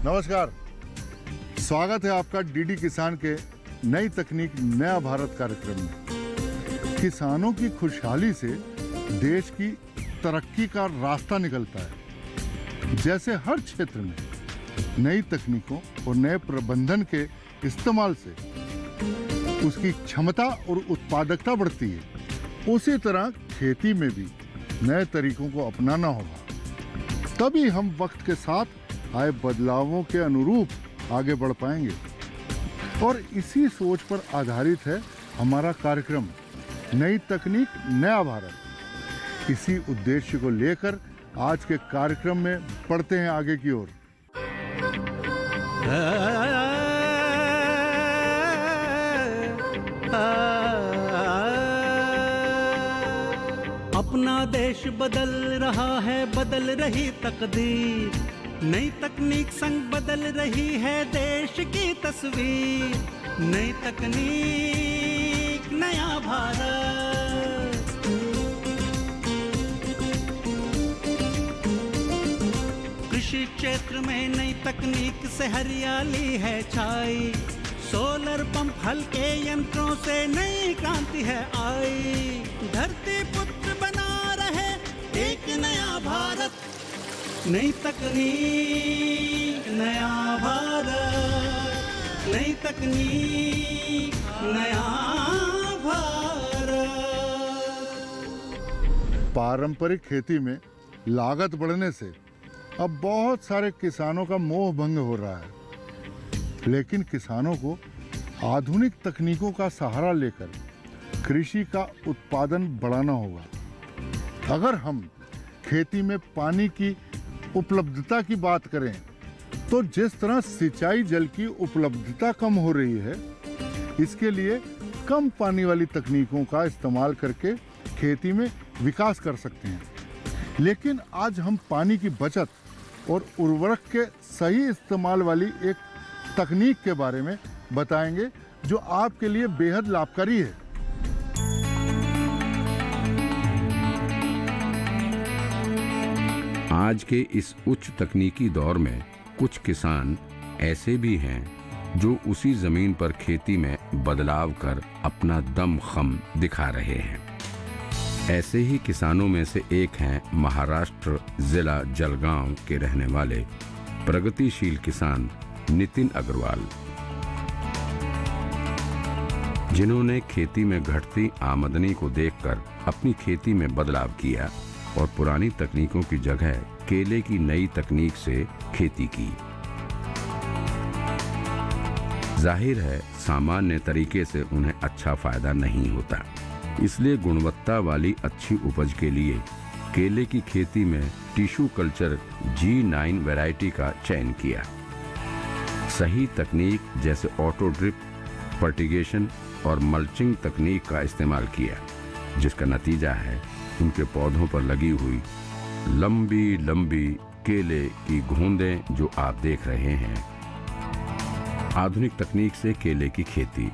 नमस्कार, स्वागत है आपका डीडी किसान के नई तकनीक नया भारत कार्यक्रम में। किसानों की खुशहाली से देश की तरक्की का रास्ता निकलता है। जैसे हर क्षेत्र में नई तकनीकों और नए प्रबंधन के इस्तेमाल से उसकी क्षमता और उत्पादकता बढ़ती है, उसी तरह खेती में भी नए तरीकों को अपनाना होगा। तभी हम वक्त के साथ आए बदलावों के अनुरूप आगे बढ़ पाएंगे। और इसी सोच पर आधारित है हमारा कार्यक्रम नई तकनीक नया भारत। इसी उद्देश्य को लेकर आज के कार्यक्रम में बढ़ते हैं आगे की ओर। अपना देश बदल रहा है, बदल रही तकदीर। नई तकनीक संग बदल रही है देश की तस्वीर। नई तकनीक नया भारत। कृषि क्षेत्र में नई तकनीक से हरियाली है छाई। सोलर पंप हल्के यंत्रों से नई क्रांति है आई। धरती पुत्र बना रहे एक नया भारत। नई तकनीक नया भारत। नई तकनीक नया भारत। पारंपरिक खेती में लागत बढ़ने से अब बहुत सारे किसानों का मोह भंग हो रहा है, लेकिन किसानों को आधुनिक तकनीकों का सहारा लेकर कृषि का उत्पादन बढ़ाना होगा। अगर हम खेती में पानी की उपलब्धता की बात करें तो जिस तरह सिंचाई जल की उपलब्धता कम हो रही है, इसके लिए कम पानी वाली तकनीकों का इस्तेमाल करके खेती में विकास कर सकते हैं। लेकिन आज हम पानी की बचत और उर्वरक के सही इस्तेमाल वाली एक तकनीक के बारे में बताएंगे जो आपके लिए बेहद लाभकारी है। आज के इस उच्च तकनीकी दौर में कुछ किसान ऐसे भी हैं जो उसी जमीन पर खेती में बदलाव कर अपना दमखम दिखा रहे हैं। ऐसे ही किसानों में से एक हैं महाराष्ट्र जिला जलगांव के रहने वाले प्रगतिशील किसान नितिन अग्रवाल, जिन्होंने खेती में घटती आमदनी को देखकर अपनी खेती में बदलाव किया और पुरानी तकनीकों की जगह केले की नई तकनीक से खेती की। जाहिर है सामान्य तरीके से उन्हें अच्छा फायदा नहीं होता, इसलिए गुणवत्ता वाली अच्छी उपज के लिए केले की खेती में टिश्यू कल्चर G9 वैरायटी का चयन किया। सही तकनीक जैसे ऑटो ड्रिप, फर्टिगेशन और मल्चिंग तकनीक का इस्तेमाल किया, जिसका नतीजा है उनके पौधों पर लगी हुई लंबी लंबी केले की घूंदें जो आप देख रहे हैं। आधुनिक तकनीक से केले की खेती।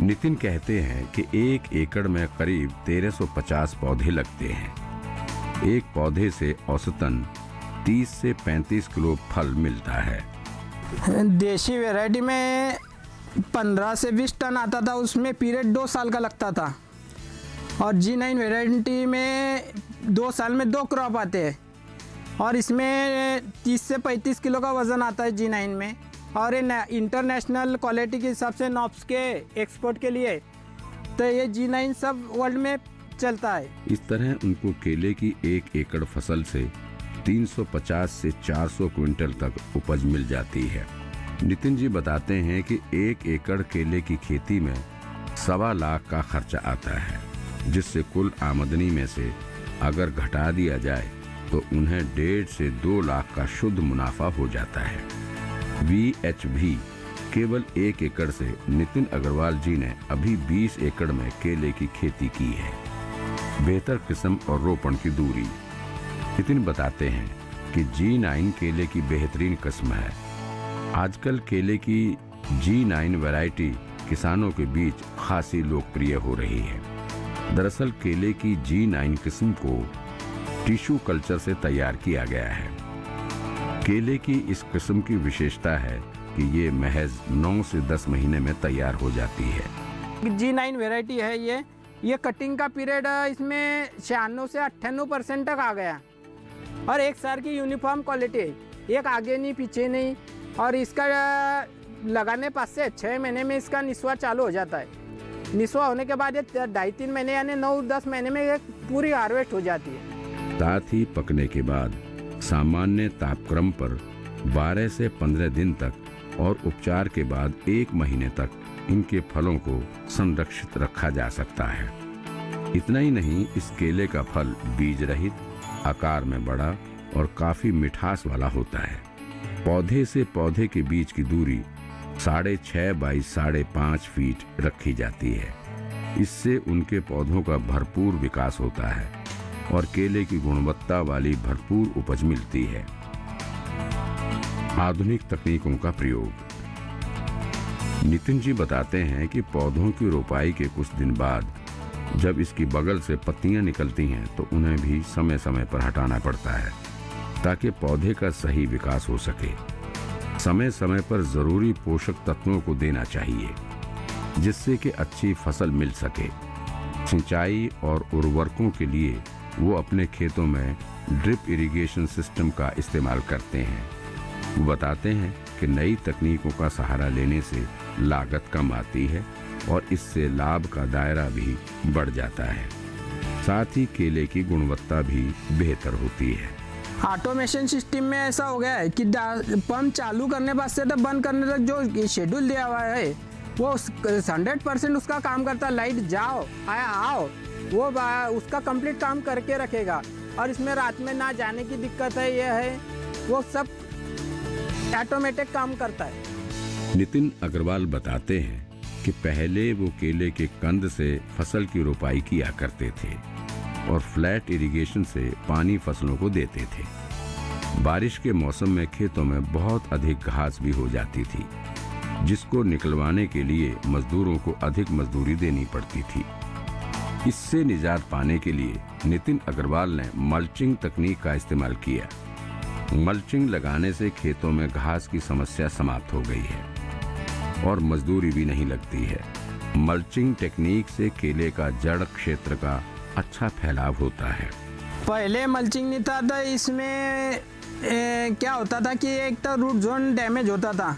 नितिन कहते हैं कि 1 एकड़ में करीब 1350 पौधे लगते हैं। एक पौधे से औसतन 30 से 35 किलो फल मिलता है। देशी वैरायटी में 15 से 20 टन आता था, उसमें पीरियड 2 साल का लगता था। और G9 वैरायटी में 2 साल में 2 क्रॉप आते हैं और इसमें 30 से 35 किलो का वज़न आता है G9 में। और ये इंटरनेशनल क्वालिटी के हिसाब से नॉप्स के एक्सपोर्ट के लिए तो ये G9 सब वर्ल्ड में चलता है। इस तरह उनको केले की 1 एकड़ फसल से 350 से 400 क्विंटल तक उपज मिल जाती है। नितिन जी बताते हैं कि 1 एकड़ केले की खेती में 1.25 लाख का खर्चा आता है, जिससे कुल आमदनी में से अगर घटा दिया जाए तो उन्हें 1.5 से 2 लाख का शुद्ध मुनाफा हो जाता है। VHV केवल 1 एकड़ से नितिन अग्रवाल जी ने अभी 20 एकड़ में केले की खेती की है। बेहतर किस्म और रोपण की दूरी। नितिन बताते हैं कि G9 केले की बेहतरीन किस्म है। आजकल केले की G9 वैरायटी किसानों के बीच खासी लोकप्रिय हो रही है। दरअसल केले की G9 किस्म को टिश्यू कल्चर से तैयार किया गया है। केले की इस किस्म की विशेषता है कि ये महज 9 से 10 महीने में तैयार हो जाती है। G9 वैरायटी है ये कटिंग का पीरियड इसमें 96 से 98% तक आ गया और एक साल की यूनिफॉर्म क्वालिटी है, एक आगे नहीं पीछे नहीं। और इसका लगाने 5 से 6 महीने में इसका निस्वा चालू हो जाता है। निस्वा होने के बाद ये 2.5-3 महीने यानी 9-10 महीने में ये पूरी हार्वेस्ट हो जाती है। साथ ही पकने के बाद सामान्य तापक्रम पर 12 से 15 दिन तक और उपचार के बाद 1 महीने तक इनके फलों को संरक्षित रखा जा सकता है। इतना ही नहीं, इस केले का फल बीज रहित, आकार में बड़ा और काफी मिठास वाला होता है। पौधे से पौधे के बीच की दूरी 6.5 बाई 5.5 फीट रखी जाती है। इससे उनके पौधों का भरपूर विकास होता है और केले की गुणवत्ता वाली भरपूर उपज मिलती है। आधुनिक तकनीकों का प्रयोग। नितिन जी बताते हैं कि पौधों की रोपाई के कुछ दिन बाद जब इसकी बगल से पत्तियां निकलती हैं तो उन्हें भी समय समय पर हटाना पड़ता है ताकि पौधे का सही विकास हो सके। समय समय पर जरूरी पोषक तत्वों को देना चाहिए जिससे कि अच्छी फसल मिल सके। सिंचाई और उर्वरकों के लिए वो अपने खेतों में ड्रिप इरिगेशन सिस्टम का इस्तेमाल करते हैं। वो बताते हैं कि नई तकनीकों का सहारा लेने से लागत कम आती है और इससे लाभ का दायरा भी बढ़ जाता है। साथ ही केले की गुणवत्ता भी बेहतर होती है। ऑटोमेशन सिस्टम में ऐसा हो गया है कि पंप चालू करने बाद से तो बंद करने तक जो शेड्यूल दिया हुआ है वो 100% उसका काम करता है। लाइट जाओ आओ वो उसका कंप्लीट काम करके रखेगा और इसमें रात में ना जाने की दिक्कत है। ये है वो सब ऑटोमेटिक काम करता है। नितिन अग्रवाल बताते हैं कि पहले वो केले के कंद से फसल की रोपाई किया करते थे और फ्लैट इरिगेशन से पानी फसलों को देते थे। बारिश के मौसम में खेतों में बहुत अधिक घास भी हो जाती थी जिसको निकलवाने के लिए मजदूरों को अधिक मजदूरी देनी पड़ती थी। इससे निजात पाने के लिए नितिन अग्रवाल ने मल्चिंग तकनीक का इस्तेमाल किया। मल्चिंग लगाने से खेतों में घास की समस्या समाप्त हो गई है और मजदूरी भी नहीं लगती है। मल्चिंग टेक्निक से केले का जड़ क्षेत्र का अच्छा फैलाव होता है। पहले मल्चिंग नहीं था तो इसमें क्या होता था कि एक तो रूट जोन डैमेज होता था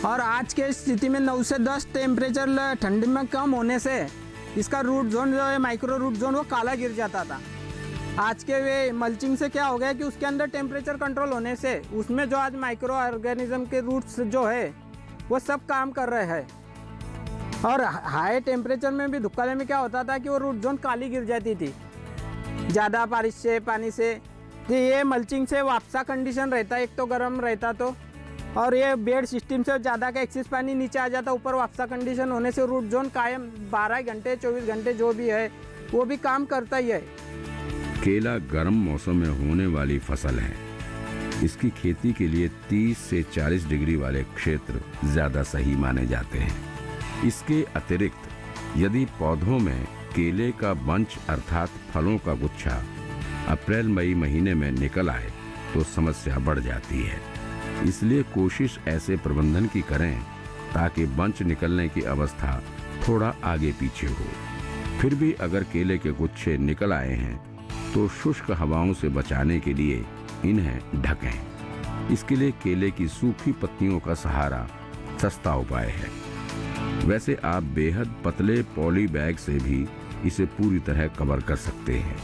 और आज के स्थिति में 9 से 10 टेम्परेचर ठंडी में कम होने से इसका रूट जोन जो है माइक्रो रूट जोन वो काला गिर जाता था। आज के वे मल्चिंग से क्या हो गया कि उसके अंदर टेम्परेचर कंट्रोल होने से उसमें जो आज माइक्रो ऑर्गेनिज्म के रूट्स जो है वो सब काम कर रहे हैं। और हाई टेम्परेचर में भी धुक्काले में क्या होता था कि वो रूट जोन काली गिर जाती थी ज़्यादा बारिश से पानी से। तो ये मल्चिंग से वापसा कंडीशन रहता है, एक तो गर्म रहता तो, और ये बेड सिस्टम से ज़्यादा का एक्सेस पानी नीचे आ जाता, ऊपर वापसा कंडीशन होने से रूट जोन कायम 12 घंटे 24 घंटे जो भी है वो भी काम करता ही है। केला गर्म मौसम में होने वाली फसल है। इसकी खेती के लिए 30 से 40 डिग्री वाले क्षेत्र ज़्यादा सही माने जाते हैं। इसके अतिरिक्त यदि पौधों में केले का बंच अर्थात फलों का गुच्छा अप्रैल मई महीने में निकल आए तो समस्या बढ़ जाती है। इसलिए कोशिश ऐसे प्रबंधन की करें ताकि बंच निकलने की अवस्था थोड़ा आगे पीछे हो। फिर भी अगर केले के गुच्छे निकल आए हैं तो शुष्क हवाओं से बचाने के लिए इन्हें ढकें। इसके लिए केले की सूखी पत्तियों का सहारा सस्ता उपाय है। वैसे आप बेहद पतले पॉली बैग से भी इसे पूरी तरह कवर कर सकते हैं।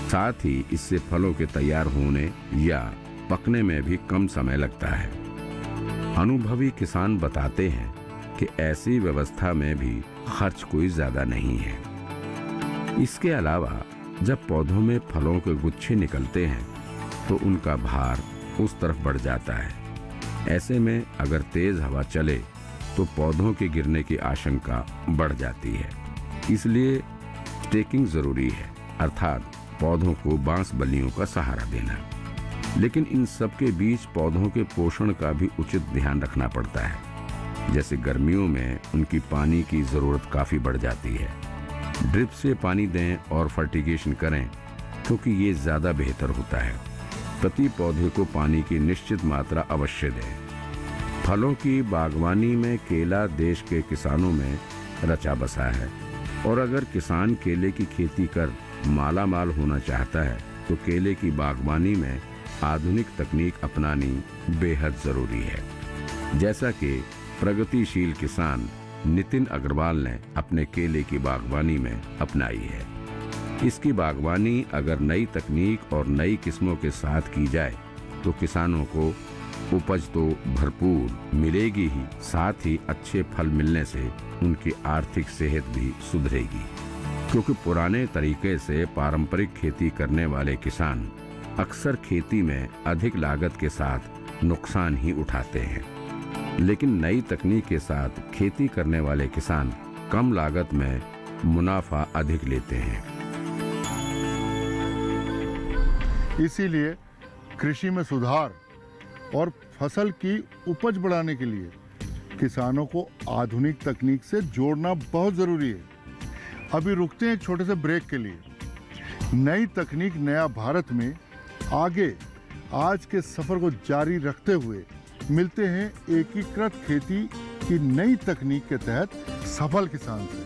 साथ ही इससे फलों के तैयार होने या पकने में भी कम समय लगता है। अनुभवी किसान बताते हैं कि ऐसी व्यवस्था में भी खर्च कोई ज्यादा नहीं है। इसके अलावा जब पौधों में फलों के गुच्छे निकलते हैं तो उनका भार उस तरफ बढ़ जाता है। ऐसे में अगर तेज हवा चले तो पौधों के गिरने की आशंका बढ़ जाती है। इसलिए स्टेकिंग जरूरी है, अर्थात पौधों को बांस बल्लियों का सहारा देना। लेकिन इन सब के बीच पौधों के पोषण का भी उचित ध्यान रखना पड़ता है। जैसे गर्मियों में उनकी पानी की जरूरत काफी बढ़ जाती है। ड्रिप से पानी दें और फर्टिगेशन करें क्योंकि ये ज्यादा बेहतर होता है। प्रति पौधे को पानी की निश्चित मात्रा अवश्य दें। फलों की बागवानी में केला देश के किसानों में रचा बसा है और अगर किसान केले की खेती कर माला माल होना चाहता है तो केले की बागवानी में आधुनिक तकनीक अपनानी बेहद जरूरी है, जैसा कि प्रगतिशील किसान नितिन अग्रवाल ने अपने केले की बागवानी में अपनाई है। इसकी बागवानी अगर नई तकनीक और नई किस्मों के साथ की जाए तो किसानों को उपज तो भरपूर मिलेगी ही, साथ ही अच्छे फल मिलने से उनकी आर्थिक सेहत भी सुधरेगी, क्योंकि पुराने तरीके से पारंपरिक खेती करने वाले किसान अक्सर खेती में अधिक लागत के साथ नुकसान ही उठाते हैं, लेकिन नई तकनीक के साथ खेती करने वाले किसान कम लागत में मुनाफा अधिक लेते हैं। इसीलिए कृषि में सुधार और फसल की उपज बढ़ाने के लिए किसानों को आधुनिक तकनीक से जोड़ना बहुत ज़रूरी है। अभी रुकते हैं एक छोटे से ब्रेक के लिए। नई तकनीक नया भारत में आगे आज के सफ़र को जारी रखते हुए मिलते हैं एकीकृत खेती की नई तकनीक के तहत सफल किसान से।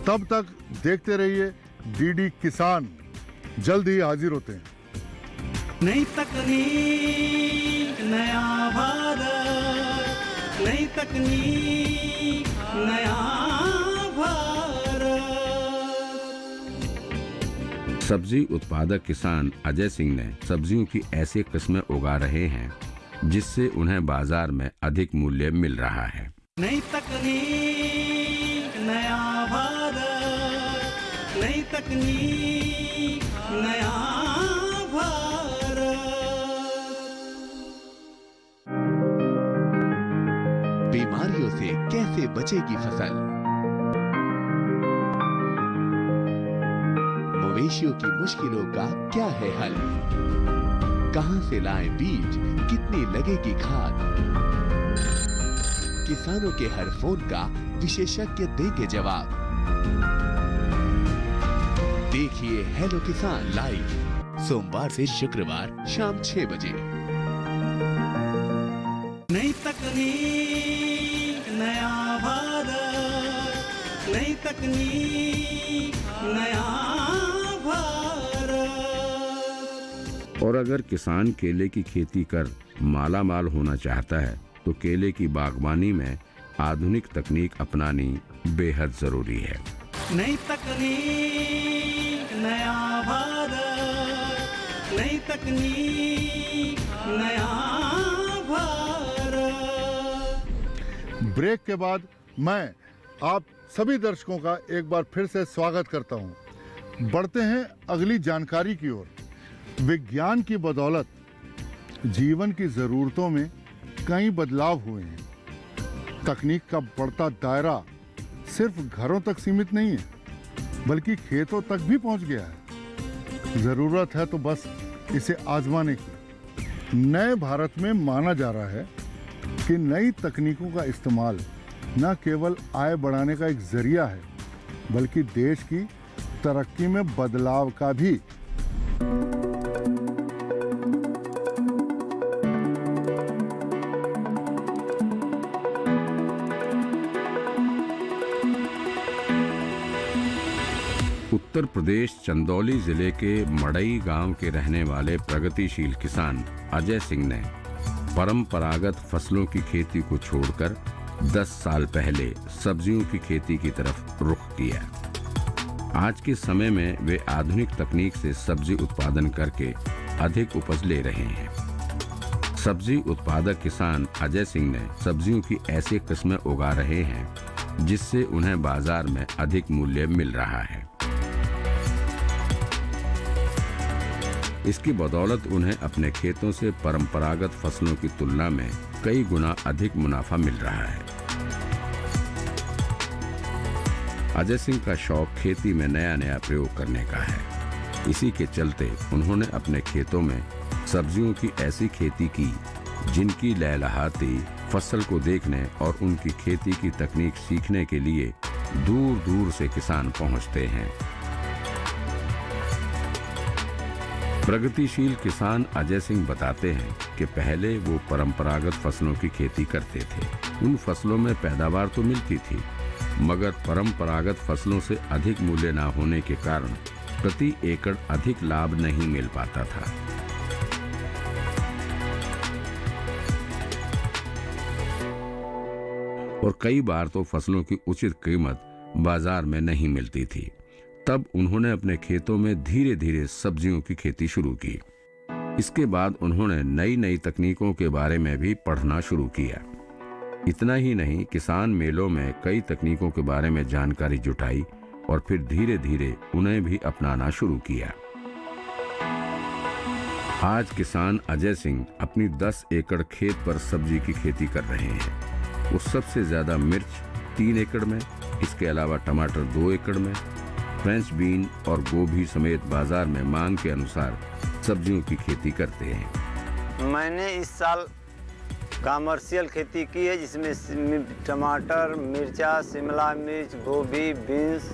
तब तक देखते रहिए डीडी किसान, जल्द ही हाजिर होते हैं। नई तकनीक नया भारत, नई तकनीक नया भारत। सब्जी उत्पादक किसान अजय सिंह ने सब्जियों की ऐसी किस्में उगा रहे हैं जिससे उन्हें बाजार में अधिक मूल्य मिल रहा है। नई तकनीक नया भारत, नई तकनीक नया भारत। बीमारियों से कैसे बचेगी फसल? मवेशियों की मुश्किलों का क्या है हल? कहां से लाएं बीज, कितनी लगेगी खाद? किसानों के हर फोन का विशेषज्ञ देंगे जवाब। देखिए हेलो किसान लाइव सोमवार से शुक्रवार शाम 6 बजे। नई तकनीक नया भारत, नई तकनीक नया भारत। और अगर किसान केले की खेती कर माला माल होना चाहता है तो केले की बागवानी में आधुनिक तकनीक अपनानी बेहद जरूरी है। नई तकनीक नया भारत, नई तकनीक नया भारत। ब्रेक के बाद मैं आप सभी दर्शकों का एक बार फिर से स्वागत करता हूं। बढ़ते हैं अगली जानकारी की ओर। विज्ञान की बदौलत जीवन की ज़रूरतों में कई बदलाव हुए हैं। तकनीक का बढ़ता दायरा सिर्फ घरों तक सीमित नहीं है, बल्कि खेतों तक भी पहुंच गया है। ज़रूरत है तो बस इसे आजमाने की। नए भारत में माना जा रहा है कि नई तकनीकों का इस्तेमाल न केवल आय बढ़ाने का एक जरिया है, बल्कि देश की तरक्की में बदलाव का भी। उत्तर प्रदेश चंदौली जिले के मड़ई गांव के रहने वाले प्रगतिशील किसान अजय सिंह ने परंपरागत फसलों की खेती को छोड़कर 10 साल पहले सब्जियों की खेती की तरफ रुख किया। आज के समय में वे आधुनिक तकनीक से सब्जी उत्पादन करके अधिक उपज ले रहे हैं। सब्जी उत्पादक किसान अजय सिंह ने सब्जियों की ऐसी किस्में उगा रहे हैं जिससे उन्हें बाजार में अधिक मूल्य मिल रहा है। इसकी बदौलत उन्हें अपने खेतों से परंपरागत फसलों की तुलना में कई गुना अधिक मुनाफा मिल रहा है। अजय सिंह का शौक खेती में नया नया प्रयोग करने का है। इसी के चलते उन्होंने अपने खेतों में सब्जियों की ऐसी खेती की जिनकी लहलहाती फसल को देखने और उनकी खेती की तकनीक सीखने के लिए दूर दूर से किसान पहुंचते हैं। प्रगतिशील किसान अजय सिंह बताते हैं कि पहले वो परंपरागत फसलों की खेती करते थे। उन फसलों में पैदावार तो मिलती थी, मगर परंपरागत फसलों से अधिक मूल्य न होने के कारण प्रति एकड़ अधिक लाभ नहीं मिल पाता था। और कई बार तो फसलों की उचित कीमत बाजार में नहीं मिलती थी। तब उन्होंने अपने खेतों में धीरे धीरे सब्जियों की खेती शुरू की। इसके बाद उन्होंने नई नई तकनीकों के बारे में भी पढ़ना शुरू किया। इतना ही नहीं, किसान मेलों में कई तकनीकों के बारे में जानकारी जुटाई और फिर धीरे धीरे उन्हें भी अपनाना शुरू किया। आज किसान अजय सिंह अपनी 10 एकड़ खेत पर सब्जी की खेती कर रहे हैं। वो सबसे ज्यादा मिर्च 3 एकड़ में, इसके अलावा टमाटर 2 एकड़ में, फ्रेंच बीन और गोभी समेत बाजार में मांग के अनुसार सब्जियों की खेती करते हैं। मैंने इस साल कमर्शियल खेती की है, जिसमें टमाटर, मिर्चा, शिमला मिर्च, गोभी, बीन्स,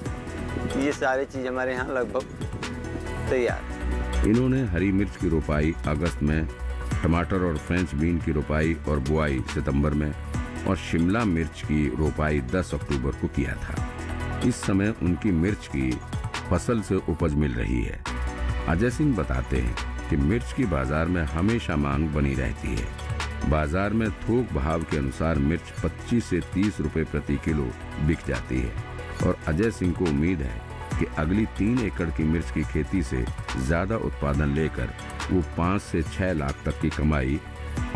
ये सारी चीज़ हमारे यहाँ लगभग तैयार। इन्होंने हरी मिर्च की रोपाई अगस्त में, टमाटर और फ्रेंच बीन की रोपाई और बुआई सितंबर में और शिमला मिर्च की रोपाई 10 अक्टूबर को किया था। इस समय उनकी मिर्च की फसल से उपज मिल रही है। अजय सिंह बताते हैं कि मिर्च की बाजार में हमेशा मांग बनी रहती है। बाजार में थोक भाव के अनुसार मिर्च 25 से 30 रुपए प्रति किलो बिक जाती है और अजय सिंह को उम्मीद है कि अगली 3 एकड़ की मिर्च की खेती से ज्यादा उत्पादन लेकर वो 5 से 6 लाख तक की कमाई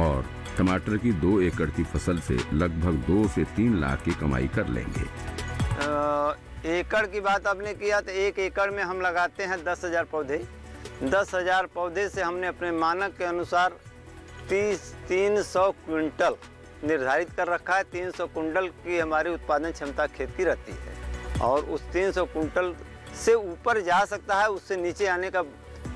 और टमाटर की 2 एकड़ की फसल से लगभग 2 से 3 लाख की कमाई कर लेंगे। एकड़ की बात आपने किया तो 1 एकड़ में हम लगाते हैं 10,000 पौधे। 10,000 पौधे से हमने अपने मानक के अनुसार 300 क्विंटल निर्धारित कर रखा है। 300 क्विंटल की हमारी उत्पादन क्षमता खेत की रहती है और उस 300 क्विंटल से ऊपर जा सकता है, उससे नीचे आने का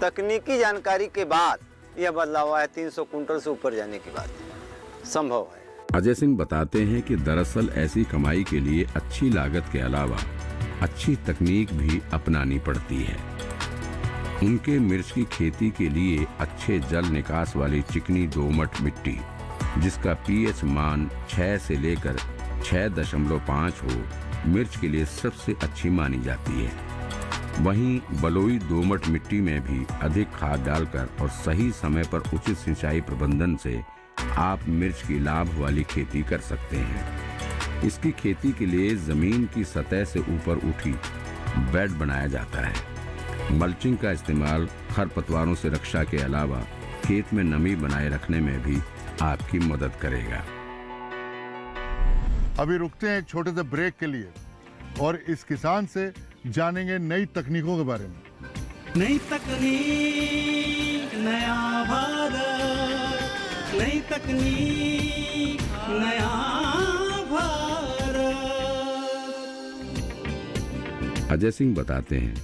तकनीकी जानकारी के बाद यह बदलाव है। 300 क्विंटल से ऊपर जाने की बात संभव है। अजय सिंह बताते हैं कि दरअसल ऐसी कमाई के लिए अच्छी लागत के अलावा अच्छी तकनीक भी अपनानी पड़ती है। उनके मिर्च की खेती के लिए अच्छे जल निकास वाली चिकनी दोमट मिट्टी, जिसका पीएच मान 6 से लेकर 6.5 हो, मिर्च के लिए सबसे अच्छी मानी जाती है। वहीं बलुई दोमट मिट्टी में भी अधिक खाद डालकर और सही समय पर उचित सिंचाई प्रबंधन से आप मिर्च की लाभ वाली खेती कर सकते हैं। इसकी खेती के लिए जमीन की सतह से ऊपर उठी बेड बनाया जाता है। मल्चिंग का इस्तेमाल खरपतवारों से रक्षा के अलावा खेत में नमी बनाए रखने में भी आपकी मदद करेगा। अभी रुकते हैं एक छोटे से ब्रेक के लिए और इस किसान से जानेंगे नई तकनीकों के बारे में। नई तकनीक नया भारत, नई तकनीक नया भारत। अजय सिंह बताते हैं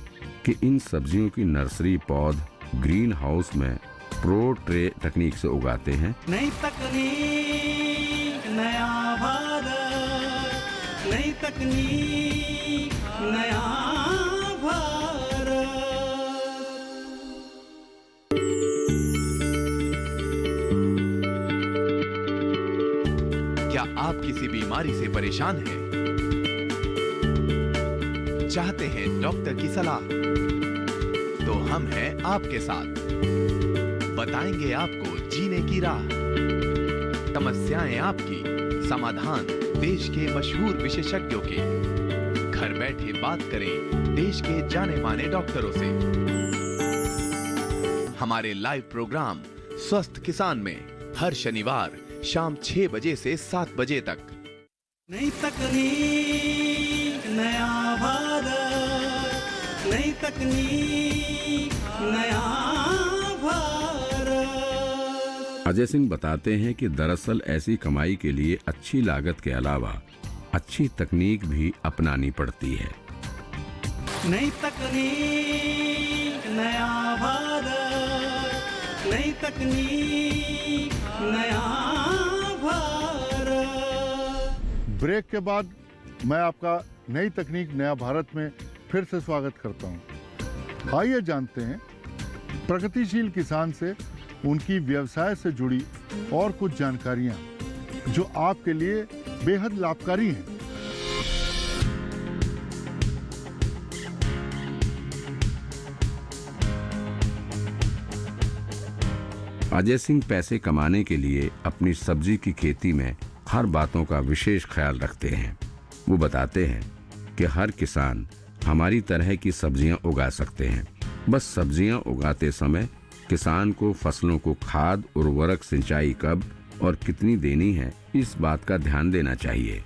कि इन सब्जियों की नर्सरी पौध ग्रीन हाउस में प्रो ट्रे तकनीक से उगाते हैं। नई तकनीक नया भारत, नई तकनीक नया भारत। क्या आप किसी बीमारी से परेशान हैं? चाहते हैं डॉक्टर की सलाह? तो हम हैं आपके साथ, बताएंगे आपको जीने की राह। समस्याएं आपकी, समाधान देश के मशहूर विशेषज्ञों के। घर बैठे बात करें देश के जाने माने डॉक्टरों से। हमारे लाइव प्रोग्राम स्वस्थ किसान में हर शनिवार शाम 6 बजे से 7 बजे तक। नई तकनीक नया भारत, नई तकनीक नया भारत। अजय सिंह बताते हैं कि दरअसल ऐसी कमाई के लिए अच्छी लागत के अलावा अच्छी तकनीक भी अपनानी पड़ती है। नई तकनीक नया भारत, नई तकनीक नया भारत। ब्रेक के बाद मैं आपका नई तकनीक नया भारत में फिर से स्वागत करता हूं। आइए जानते हैं प्रगतिशील किसान से उनकी व्यवसाय से जुड़ी और कुछ जानकारियां जो आपके लिए बेहद लाभकारी हैं। अजय सिंह पैसे कमाने के लिए अपनी सब्जी की खेती में हर बातों का विशेष ख्याल रखते हैं। वो बताते हैं कि हर किसान हमारी तरह की सब्जियां उगा सकते हैं। बस सब्जियां उगाते समय किसान को फसलों को खाद, उर्वरक, सिंचाई कब और कितनी देनी है, इस बात का ध्यान देना चाहिए।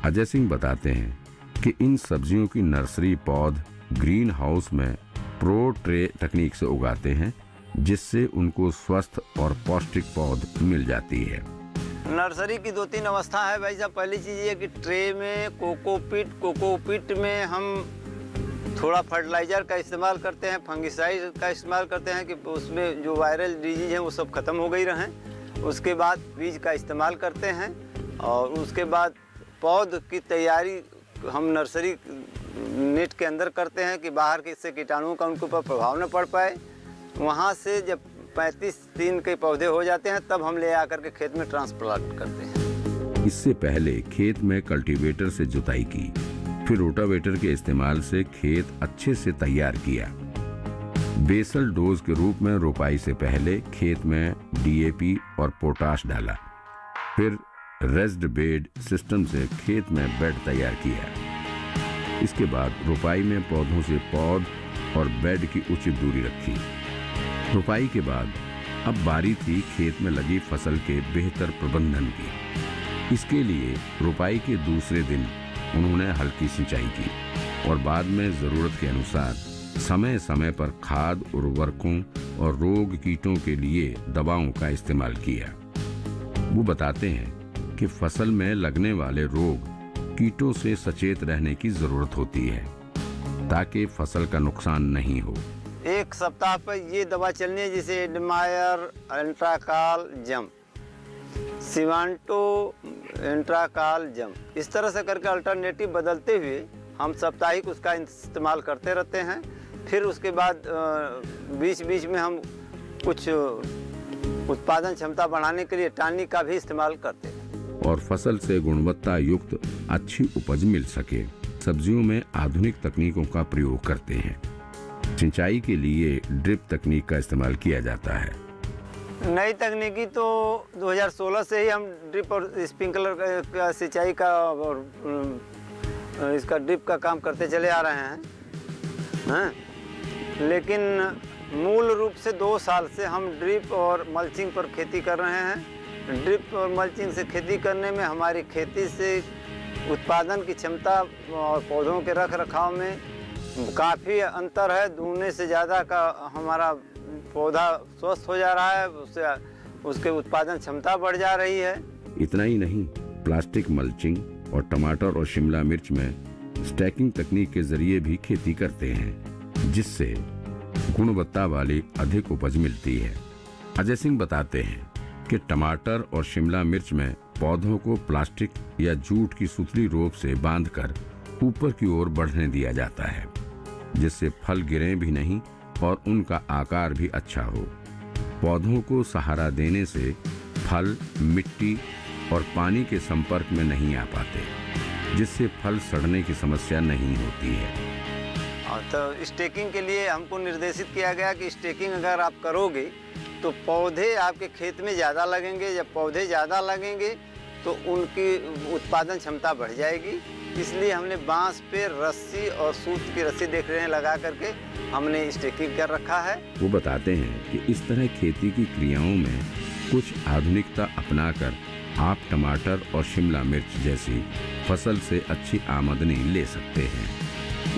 अजय सिंह बताते हैं कि इन सब्जियों की नर्सरी पौध ग्रीन हाउस में प्रो ट्रे तकनीक से उगाते हैं, जिससे उनको स्वस्थ और पौष्टिक पौध मिल जाती है। नर्सरी की 2-3 अवस्था है भाई साहब। पहली चीज़ ये कि ट्रे में कोकोपीट में हम थोड़ा फर्टिलाइज़र का इस्तेमाल करते हैं, फंगिसाइड का इस्तेमाल करते हैं कि उसमें जो वायरल डिजीज हैं वो सब ख़त्म हो गई रहें। उसके बाद बीज का इस्तेमाल करते हैं और उसके बाद पौध की तैयारी हम नर्सरी नेट के अंदर करते हैं कि बाहर के इससे कीटाणुओं का उनके ऊपर प्रभाव न पड़ पाए। वहाँ से जब 35 दिन के पौधे हो जाते हैं तब हम ले आकर के खेत में ट्रांसप्लांट करते हैं। इससे पहले खेत में कल्टीवेटर से जुताई की, फिर रोटावेटर के इस्तेमाल से खेत अच्छे से तैयार किया। बेसल डोज के रूप में रोपाई से पहले खेत में डीएपी और पोटाश डाला, फिर रेस्ड बेड सिस्टम से खेत में बेड तैयार किया। इसके बाद रोपाई में पौधों से पौध और बेड की उचित दूरी रखी। रोपाई के बाद अब बारी थी खेत में लगी फसल के बेहतर प्रबंधन की। इसके लिए रोपाई के दूसरे दिन उन्होंने हल्की सिंचाई की और बाद में जरूरत के अनुसार समय समय पर खाद, उर्वरकों और रोग कीटों के लिए दवाओं का इस्तेमाल किया। वो बताते हैं कि फसल में लगने वाले रोग कीटों से सचेत रहने की जरूरत होती है ताकि फसल का नुकसान नहीं हो। एक सप्ताह पर ये दवा चलनी है, जैसे एडमायर, एंट्राकाल, जम, सिवांटो, एंट्राकाल, जम, इस तरह से करके अल्टरनेटिव बदलते हुए हम साप्ताहिक उसका इस्तेमाल करते रहते हैं। फिर उसके बाद बीच बीच में हम कुछ उत्पादन क्षमता बढ़ाने के लिए टॉनिक का भी इस्तेमाल करते हैं। और फसल से गुणवत्ता युक्त अच्छी उपज मिल सके, सब्जियों में आधुनिक तकनीकों का प्रयोग करते हैं। सिंचाई के लिए ड्रिप तकनीक का इस्तेमाल किया जाता है। नई तकनीकी तो 2016 से ही हम ड्रिप और स्प्रिंकलर का सिंचाई का और इसका ड्रिप का काम करते चले आ रहे हैं। लेकिन मूल रूप से 2 साल से हम ड्रिप और मल्चिंग पर खेती कर रहे हैं। ड्रिप और मल्चिंग से खेती करने में हमारी खेती से उत्पादन की क्षमता और पौधों के रख रखाव में काफ़ी अंतर है। दूने से ज़्यादा का हमारा पौधा स्वस्थ हो जा रहा है, उससे उसके उत्पादन क्षमता बढ़ जा रही है। इतना ही नहीं, प्लास्टिक मल्चिंग और टमाटर और शिमला मिर्च में स्टैकिंग तकनीक के जरिए भी खेती करते हैं, जिससे गुणवत्ता वाली अधिक उपज मिलती है। अजय सिंह बताते हैं कि टमाटर और शिमला मिर्च में पौधों को प्लास्टिक या जूट की सुतली रोप से बांधकर ऊपर की ओर बढ़ने दिया जाता है, जिससे फल गिरें भी नहीं और उनका आकार भी अच्छा हो। पौधों को सहारा देने से फल मिट्टी और पानी के संपर्क में नहीं आ पाते, जिससे फल सड़ने की समस्या नहीं होती है। तो स्टेकिंग के लिए हमको निर्देशित किया गया कि स्टेकिंग अगर आप करोगे तो पौधे आपके खेत में ज़्यादा लगेंगे। जब पौधे ज़्यादा लगेंगे तो उनकी उत्पादन क्षमता बढ़ जाएगी। इसलिए हमने बांस पे रस्सी और सूत की रस्सी देख रहे हैं लगा करके हमने स्टेकिंग कर रखा है। वो बताते हैं कि इस तरह खेती की क्रियाओं में कुछ आधुनिकता अपनाकर आप टमाटर और शिमला मिर्च जैसी फसल से अच्छी आमदनी ले सकते हैं।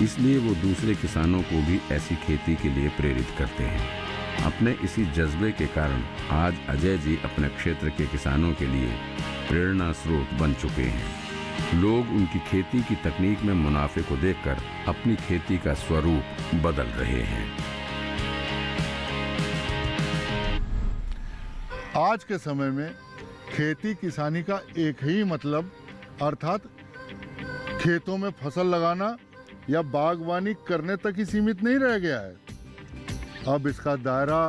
इसलिए वो दूसरे किसानों को भी ऐसी खेती के लिए प्रेरित करते हैं। अपने इसी जज्बे के कारण आज अजय जी अपने क्षेत्र के किसानों के लिए प्रेरणा स्रोत बन चुके हैं। लोग उनकी खेती की तकनीक में मुनाफे को देखकर अपनी खेती का स्वरूप बदल रहे हैं। आज के समय में खेती किसानी का एक ही मतलब, अर्थात खेतों में फसल लगाना या बागवानी करने तक ही सीमित नहीं रह गया है, अब इसका दायरा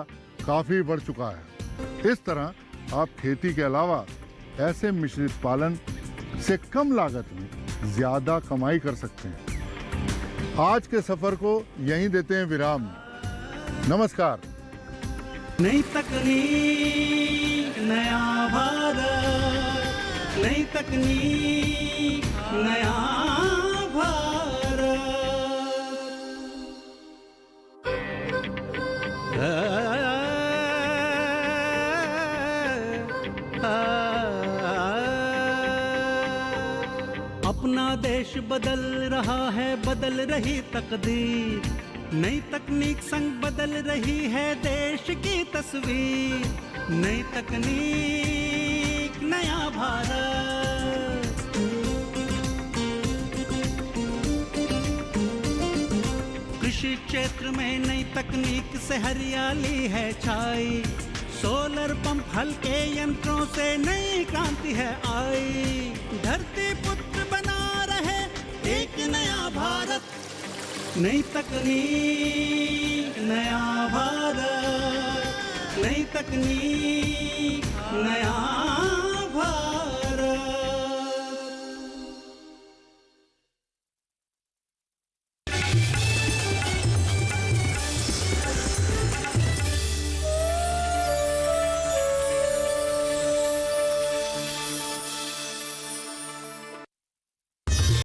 काफी बढ़ चुका है। इस तरह आप खेती के अलावा ऐसे मिश्रित पालन से कम लागत में ज्यादा कमाई कर सकते हैं। आज के सफर को यहीं देते हैं विराम। नमस्कार। नई तकनीक नया भारत, नई तकनीक नया अपना देश बदल रहा है, बदल रही तकदीर, नई तकनीक संग बदल रही है देश की तस्वीर। नई तकनीक नया भारत। कृषि क्षेत्र में नई तकनीक से हरियाली है छाई, सोलर पंप हल्के यंत्रों से नई क्रांति है आई। धरती पुत्र बना रहे एक नया भारत, नई तकनीक नया भारत, नई तकनीक नया भारत।